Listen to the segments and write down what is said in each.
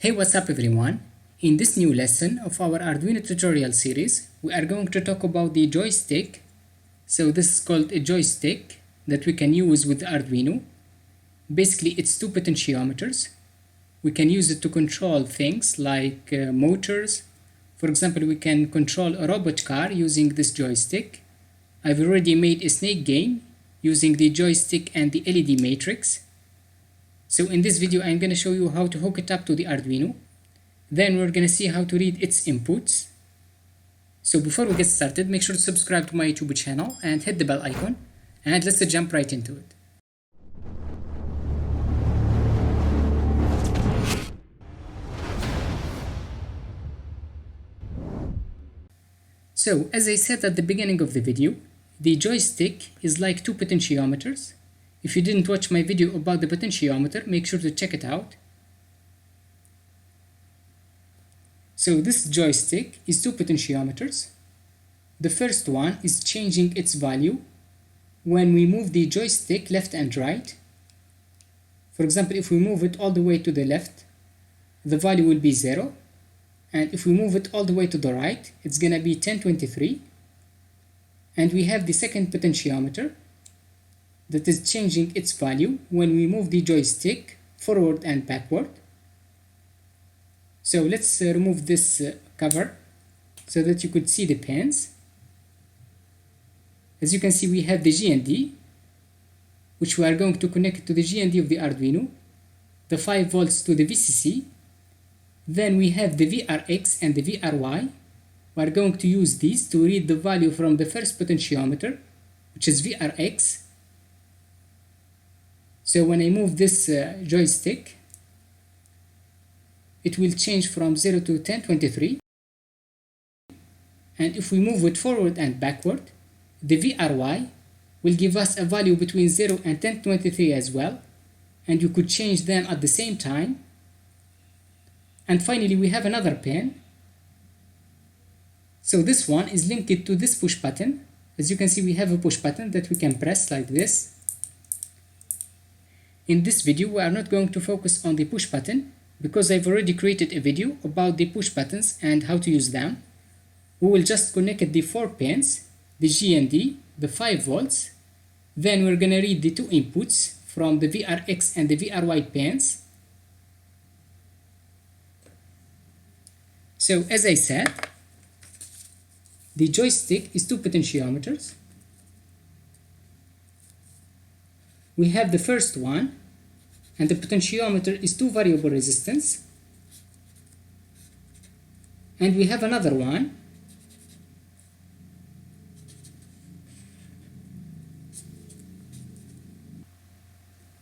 Hey, what's up everyone? In this new lesson of our Arduino tutorial series, we are going to talk about the joystick. So this is called a joystick that we can use with Arduino. Basically, it's two potentiometers. We can use it to control things like motors. For example, we can control a robot car using this joystick. I've already made a snake game using the joystick and the LED matrix. So in this video, I'm going to show you how to hook it up to the Arduino. Then we're going to see how to read its inputs. So before we get started, make sure to subscribe to my YouTube channel and hit the bell icon. And let's jump right into it. So as I said at the beginning of the video, the joystick is like two potentiometers. If you didn't watch my video about the potentiometer, make sure to check it out. So this joystick is two potentiometers. The first one is changing its value when we move the joystick left and right. For example, if we move it all the way to the left, the value will be 0. And if we move it all the way to the right, it's going to be 1023. And we have the second potentiometer that is changing its value when we move the joystick forward and backward. So let's remove this cover so that you could see the pins. As you can see, we have the GND, which we are going to connect to the GND of the Arduino, the 5 volts to the VCC. Then we have the VRX and the VRY. We are going to use these to read the value from the first potentiometer, which is VRX. So when I move this joystick, it will change from 0 to 1023. And if we move it forward and backward, the VRY will give us a value between 0 and 1023 as well. And you could change them at the same time. And finally, we have another pin. So this one is linked to this push button. As you can see, we have a push button that we can press like this. In this video, we are not going to focus on the push button because I've already created a video about the push buttons and how to use them. We will just connect the 4 pins, the GND, the 5 volts. Then we're going to read the 2 inputs from the VRX and the VRY pins. So as I said, the joystick is 2 potentiometers. We have the first one, and the potentiometer is 2 variable resistance. And we have another one.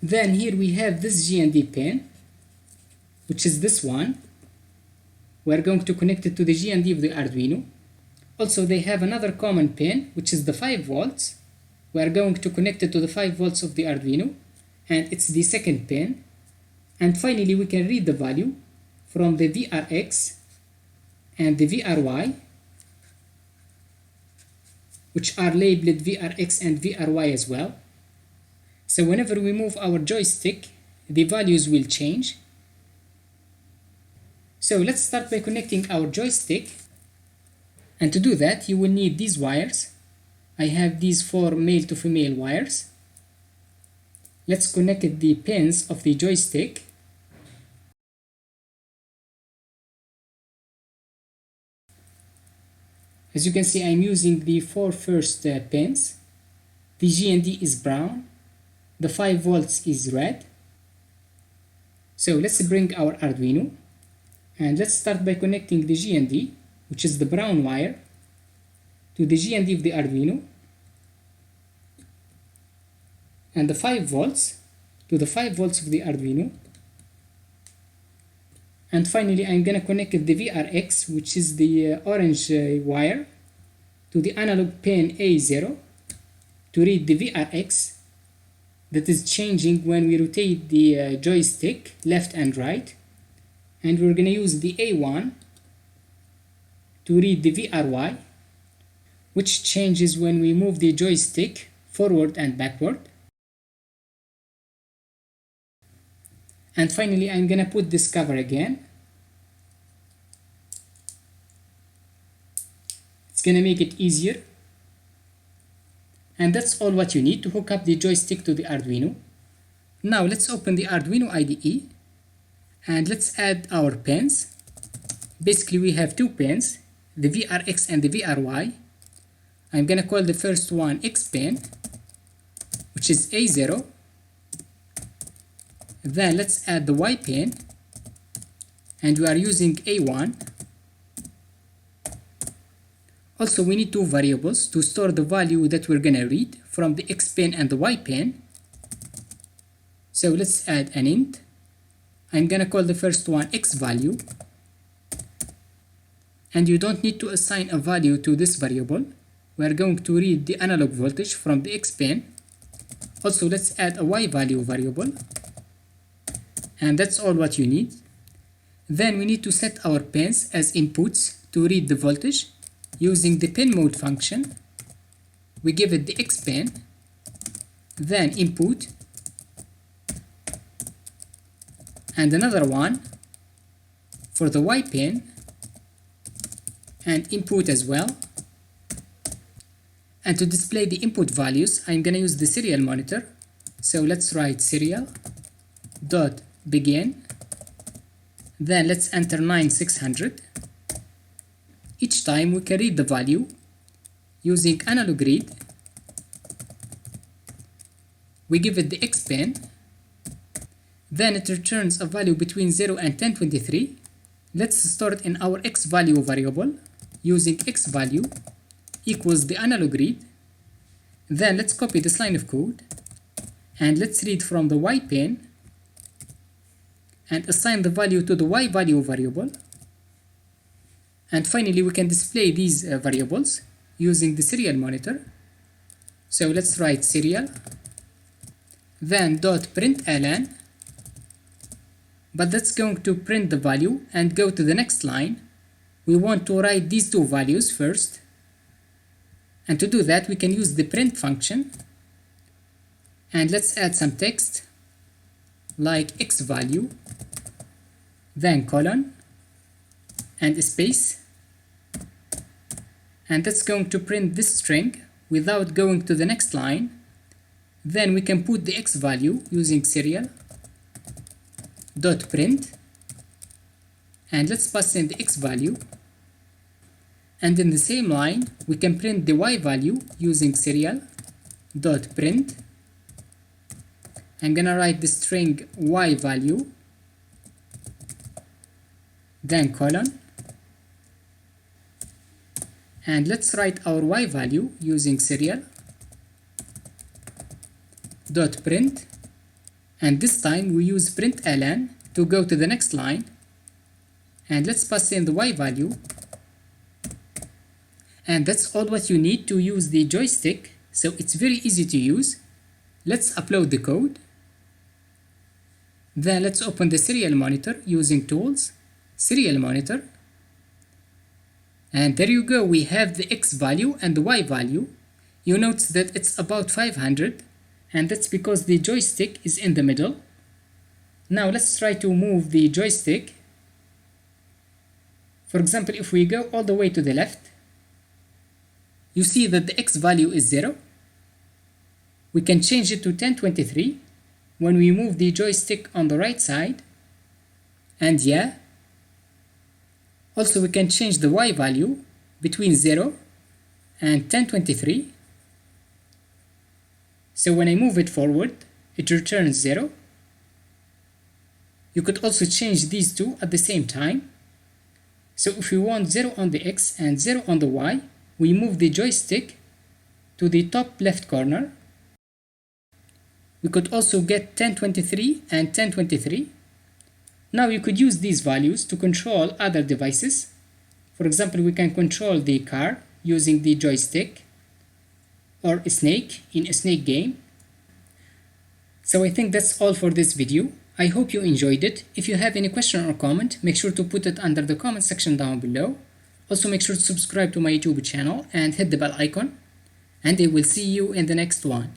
Then here we have this GND pin, which is this one. We are going to connect it to the GND of the Arduino. Also, they have another common pin, which is the 5 volts. We are going to connect it to the 5 volts of the Arduino, and it's the second pin. And finally, we can read the value from the VRX and the VRY, which are labeled VRX and VRY as well. So whenever we move our joystick, the values will change. So let's start by connecting our joystick. And to do that, you will need these wires. I have these 4 male to female wires. Let's connect the pins of the joystick. As you can see, I'm using the 4 first pins. The GND is brown. The 5 volts is red. So let's bring our Arduino. And let's start by connecting the GND, which is the brown wire, to the GND of the Arduino, and the 5 volts to the 5 volts of the Arduino. And finally, I'm going to connect the VRX, which is the orange wire, to the analog pin A0 to read the VRX that is changing when we rotate the joystick left and right. And we're going to use the A1 to read the VRY, which changes when we move the joystick forward and backward. And finally, I'm gonna put this cover again It's gonna make it easier. And that's all what you need to hook up the joystick to the Arduino. Now let's open the Arduino IDE and let's add our pins. Basically we have two pins, the VRX and the VRY. I'm gonna call the first one X pin, which is A0. Then let's add the Y pin, and we are using A1. Also we need two variables to store the value that we're gonna read from the X pin and the Y pin. So let's add an int. I'm gonna call the first one X value. And you don't need to assign a value to this variable. We're going to read the analog voltage from the X pin. Also let's add a Y value variable. And that's all what you need. Then we need to set our pins as inputs to read the voltage. Using the pin mode function, we give it the X pin, then input, and another one for the Y pin, and input as well. And to display the input values, I'm gonna use the serial monitor. So let's write serial dot begin, then let's enter 9600. Each time we can read the value using analog read. We give it the X pin, then it returns a value between 0 and 1023. Let's store it in our X value variable using X value equals the analog read. Then let's copy this line of code and let's read from the Y pin and assign the value to the Y value variable. And finally we can display these variables using the serial monitor. So let's write serial, then .println, but that's going to print the value and go to the next line. We want to write these two values first, and to do that we can use the print function, and let's add some text like X value, then colon and a space, and that's going to print this string without going to the next line. Then we can put the X value using serial dot print, and let's pass in the X value, and in the same line we can print the Y value using serial dot print. I'm gonna write the string Y value, then colon, and let's write our Y value using serial dot print, and this time we use println to go to the next line, and let's pass in the Y value. And that's all what you need to use the joystick, so it's very easy to use. Let's upload the code. Then let's open the serial monitor using tools, serial monitor, and there you go, we have the X value and the Y value. You notice that it's about 500, and that's because the joystick is in the middle. Now let's try to move the joystick. For example, if we go all the way to the left, you see that the X value is 0. We can change it to 1023 when we move the joystick on the right side, and yeah, also we can change the Y value between 0 and 1023. So when I move it forward, it returns 0. You could also change these two at the same time. So if we want 0 on the X and 0 on the Y, we move the joystick to the top left corner. We could also get 1023 and 1023. Now you could use these values to control other devices. For example, we can control the car using the joystick, or a snake in a snake game. So I think that's all for this video. I hope you enjoyed it. If you have any question or comment, make sure to put it under the comment section down below. Also make sure to subscribe to my YouTube channel and hit the bell icon. And I will see you in the next one.